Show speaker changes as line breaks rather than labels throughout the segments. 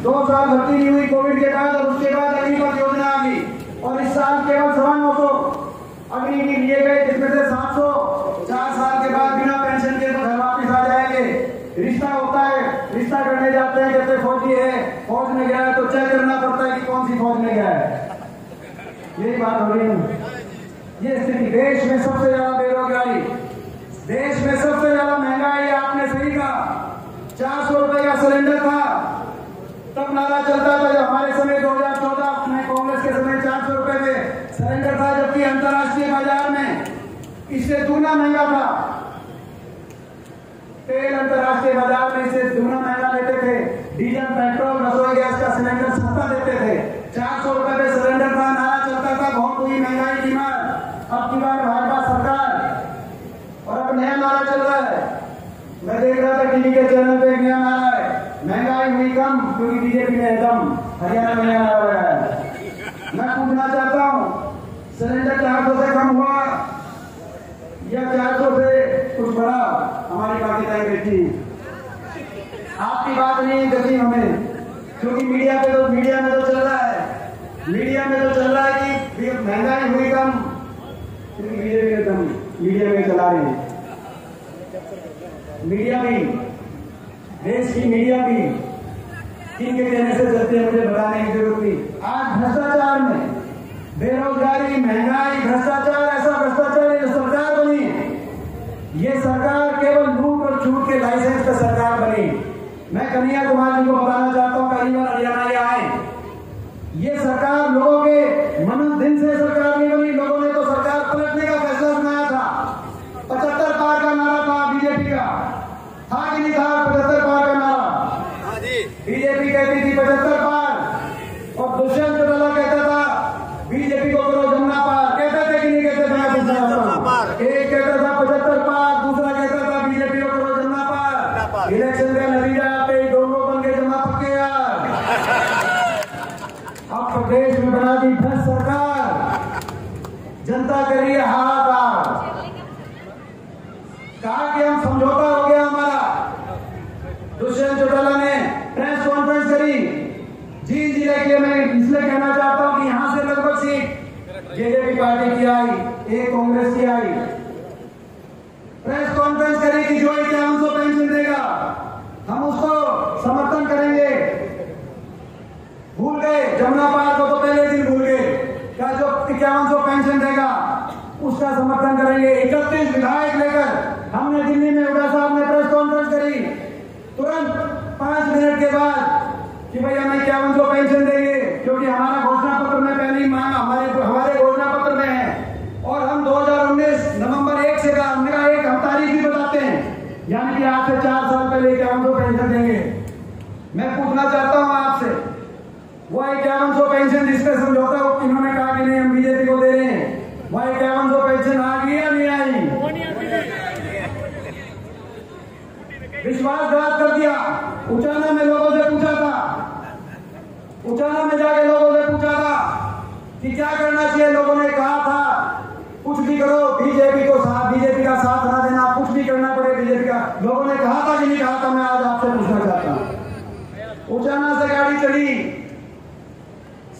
2 साल भर्ती नहीं हुई कोविड के बाद, और उसके बाद अग्निपथ योजना आ गई, और इस साल केवल 950 अग्नि के लिए गए, जिसमें से 700 4 साल के बाद बिना पेंशन के घर वापिस आ जाएंगे। रिश्ता होता है, रिश्ता करने जाते हैं, कहते फौजी है, फौज में गया है तो चेक करना पड़ता है कि कौन सी फौज में गया है। यही बात हो रही है। ये स्थिति, देश में सबसे ज्यादा बेरोजगारी, देश में सबसे ज्यादा महंगाई, आपने सही कहा। 400 रुपए का सिलेंडर था, तब नारा चलता था, जब हमारे समय 2014 में कांग्रेस के समय 400 रुपए में सिलेंडर था, जबकि अंतर्राष्ट्रीय बाजार में इससे दूना महंगा था। तेल अंतर्राष्ट्रीय बाजार में इससे दूना महंगा लेते थे। डीजल, पेट्रोल, रसोई गैस का सिलेंडर सस्ता देते थे। 400 रुपए में सिलेंडर था, नारा चलता था, बहुत हुई महंगाई की मार। अब की बार भाजपा सरकार, और अब नया नारा चल रहा है। मैं देख रहा था टीवी के चैनल पे एक नया नारा है, महंगाई हुई कम क्योंकि बीजेपी ने एकदम हरियाणा में नया नारा लगाया है। मैं पूछना चाहता हूँ, सिलेंडर 400 से कम हुआ या 400 से कुछ बढ़ा? हमारी पार्टी तय बैठी, आपकी बात नहीं करनी हमें, क्योंकि मीडिया में तो चल रहा है, मीडिया में तो चल रहा है कि महंगाई हुई कम, क्योंकि मीडिया में चला रही है। मीडिया भी, देश की मीडिया भी किनके कहने से चलते हैं मुझे बताने की जरूरत नहीं। आज भ्रष्टाचार में, बेरोजगारी, महंगाई, भ्रष्टाचार, ऐसा भ्रष्टाचार जो सरकार बनी, ये सरकार केवल लूट और छूट के लाइसेंस पे सरकार बनी। मैं कन्हैया कुमार जी को बताना चाहता हूँ, पहली बार हरियाणा आए, ये सरकार लोगों के मनोदिन से सरकार नहीं बनी। लोगों ने तो सरकार पलटने का फैसला सुनाया था। 75 पार का नारा था बीजेपी का, था कि नहीं था? 75 पार का नारा बीजेपी कहती थी, 75 पार, और दुष्यंत चौटाला कहता था बीजेपी को करो जमुना पार। कहते थे कि नहीं कहते? मैं पूछना चाहता हूं, एक कहता था 75 पार, दूसरा कहता था बीजेपी को करो जमुना पार। इलेक्शन का नतीजा पे दोनों बन के जमा पक्के यार। अब प्रदेश में बना दी भ्रष्ट सरकार, जनता कर रही है हाहाकार। कहा कि हम समझौता हो गया हमारा। दुष्यंत चौटाला ने प्रेस कॉन्फ्रेंस करी जींद जिले के, मैं इसलिए कहना चाहता हूं कि यहां से लगभग सीट जेजेपी पार्टी की आई, एक कांग्रेस की आई। प्रेस कॉन्फ्रेंस करी कि जो 5100 पेंशन देगा हम उसको समर्थन करेंगे। भूल गए जमुना पार को, तो पहले दिन भूल गए। क्या जो 5100 पेंशन देगा उसका समर्थन करेंगे। 31 विधायक लेकर हमने दिल्ली में हुड्डा साहब ने प्रेस कॉन्फ्रेंस करी, तुरंत 5 मिनट के बाद कि भाई हमें 5100 पेंशन देंगे, क्योंकि हमारा घोषणा पत्र में पहली मांग हमारे घोषणा पत्र में है, और हम 2019 नवंबर 1 से का मेरा एक हम तारीख भी बताते हैं, यानी कि आज से 4 साल पहले 5100 पेंशन देंगे। मैं पूछना चाहता हूं आपसे, वो 5100 पेंशन जिसपे समझौता इन्होंने कहा कि नहीं हम बीजेपी को दे रहे हैं, वो 5100 पेंशन आ गई या नहीं आई? विश्वासघात कर दिया। उचाना में लोगों से पूछा था, उचाना में जाके लोगों से पूछा था कि क्या करना चाहिए। लोगों ने कहा था कुछ भी करो, बीजेपी का साथ ना देना, कुछ भी करना पड़े बीजेपी का। लोगों ने कहा था कि नहीं कहा था? मैं आज आपसे पूछना चाहता हूं। उचाना से गाड़ी चली,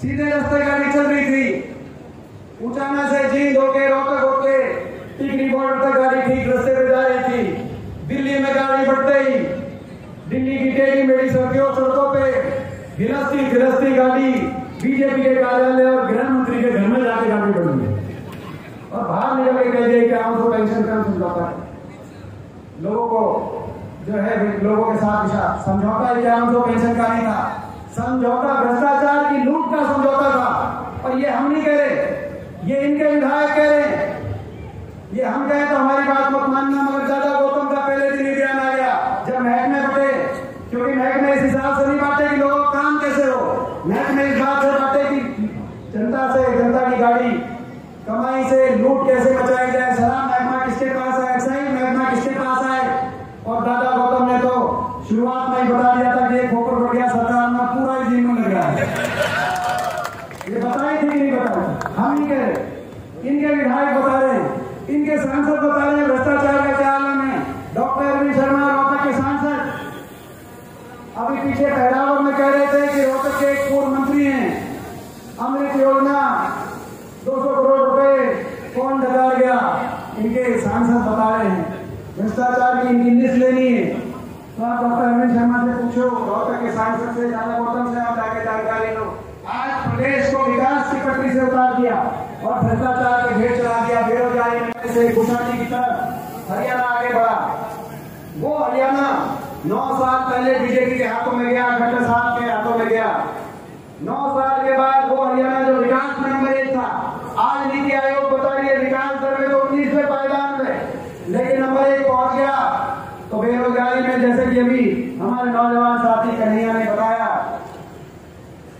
सीधे रास्ते गाड़ी चल रही थी, उचाना से जींद होके रोहतक होके टिकरी बॉर्डर तक गाड़ी ठीक रास्ते पे जा रही थी। दिल्ली में गाड़ी बढ़ते ही दिल्ली की टेढ़ी मेढ़ी सड़कों पे गिरस्ती गाड़ी बीजेपी के कार्यालय और गृह मंत्री के घर में जाके गाड़ी बढ़ी है, और बाहर निकल के कह दिया कि हमको पेंशन का समझौता है। लोगों को जो है लोगों के साथ समझौता है, क्या हमको पेंशन का नहीं था, समझौता भ्रष्टाचार की लूट का समझौता था। और ये हम नहीं कह रहे, ये इनके विधायक कह रहे हैं। ये हम कहें तो हमारी बात मत मानना, मगर ज्यादा गौतम का पहले दिन ही बयान आ गया जब महकमे बटे, क्योंकि महकमे इस हिसाब से नहीं बांटे कि लोगों का काम कैसे हो, महकमे इस बात से बांटे कि जनता की गाड़ी कमाई से लूट कैसे बचाई जाए। शराब महकमा किसके पास है, एक्साइज महकमा किसके पास है। और दादा गौतम ने तो शुरुआत में ही बता दिया था कि खोकर बढ़िया सरकार में पूरा ही जीवन लग रहा है। ये बताई थी कि नहीं बताई? हम नहीं कह रहे, इनके विधायक बता रहे हैं, इनके सांसद बता रहे हैं भ्रष्टाचार का क्या आलम है। डॉक्टर अरविंद शर्मा रोहतक के सांसद अभी पीछे पहरावर में कह रहे थे कि सांसद से ज्यादा गौतम से आप जाके जानकारी लो। आज प्रदेश को विकास की पटरी से उतार दिया और भ्रष्टाचार के भेड़ चला दिया। बेरोजगारी में से खुशहाली की तरफ हरियाणा आगे बढ़ा। वो हरियाणा 9 साल पहले बीजेपी के हाथों में गया, खट्टर साहब के हाथों में गया। 9 साल के बाद वो हरियाणा जो विकास में नंबर 1 था, आज नीति आयोग बता रही है विकास दर में तो 19वें पायदान में, लेकिन नंबर 1 पहुंच गया। तो बेरोजगारी में जैसे कि अभी हमारे नौजवान साथी कन्हैया ने बताया,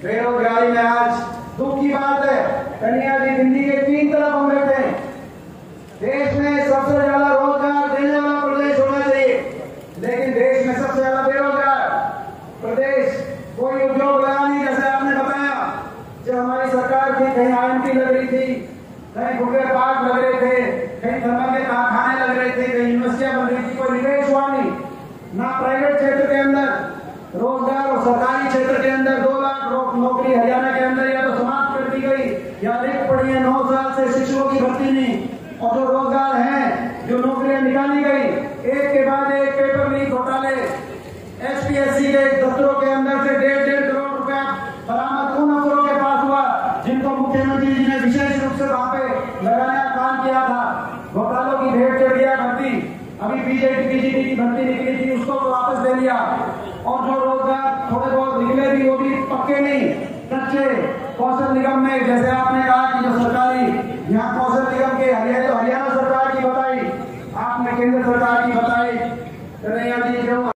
बेरोजगारी में आज दुख की बात है। कन्हैया जी दिल्ली के 3 तरफ हम बैठे हैं। देश में सबसे ज्यादा रोजगार देने वाला प्रदेश होना चाहिए, लेकिन देश में सबसे ज्यादा बेरोजगार प्रदेश। कोई उद्योग लगा नहीं, जैसे आपने बताया। जब हमारी सरकार थी कहीं IMT लग रही थी, कहीं फुटवेयर पार्क लग रहे थे, कहीं थर्मल के कारखाने लग रहे थे, कहीं यूनिवर्सिटियां बन रही थी, कोई निवेश हुआ नहीं। ना प्राइवेट क्षेत्र के अंदर रोजगार और सरकारी क्षेत्र के अंदर 2 लाख नौकरी हरियाणा के अंदर या तो समाप्त कर दी गई या रिक्त पड़ी है। 9 साल से शिक्षकों की भर्ती नहीं, और जो रोजगार है, जो नौकरियां निकाली गई, एक के बाद एक पेपर लीक घोटाले। SPSC के दफ्तरों के अंदर से 1.5 करोड़ रुपया बरामद उन अफसरों के पास हुआ जिनको मुख्यमंत्री जी ने विशेष रूप से वहां पे लगाने का काम किया था। घोटालों की भेंट चढ़ गया भर्ती। अभी बीजेपी की भर्ती निकली थी, उसको तो वापस ले लिया। और जो रोजगार थोड़े बहुत निकले भी, वो भी पक्के नहीं, कच्चे। कौशल निगम में जैसे आपने कहा कि जो सरकारी यहाँ कौशल निगम के हरियाणा सरकार की बताई, आपने केंद्र सरकार की बताई। कन्हैया जी जो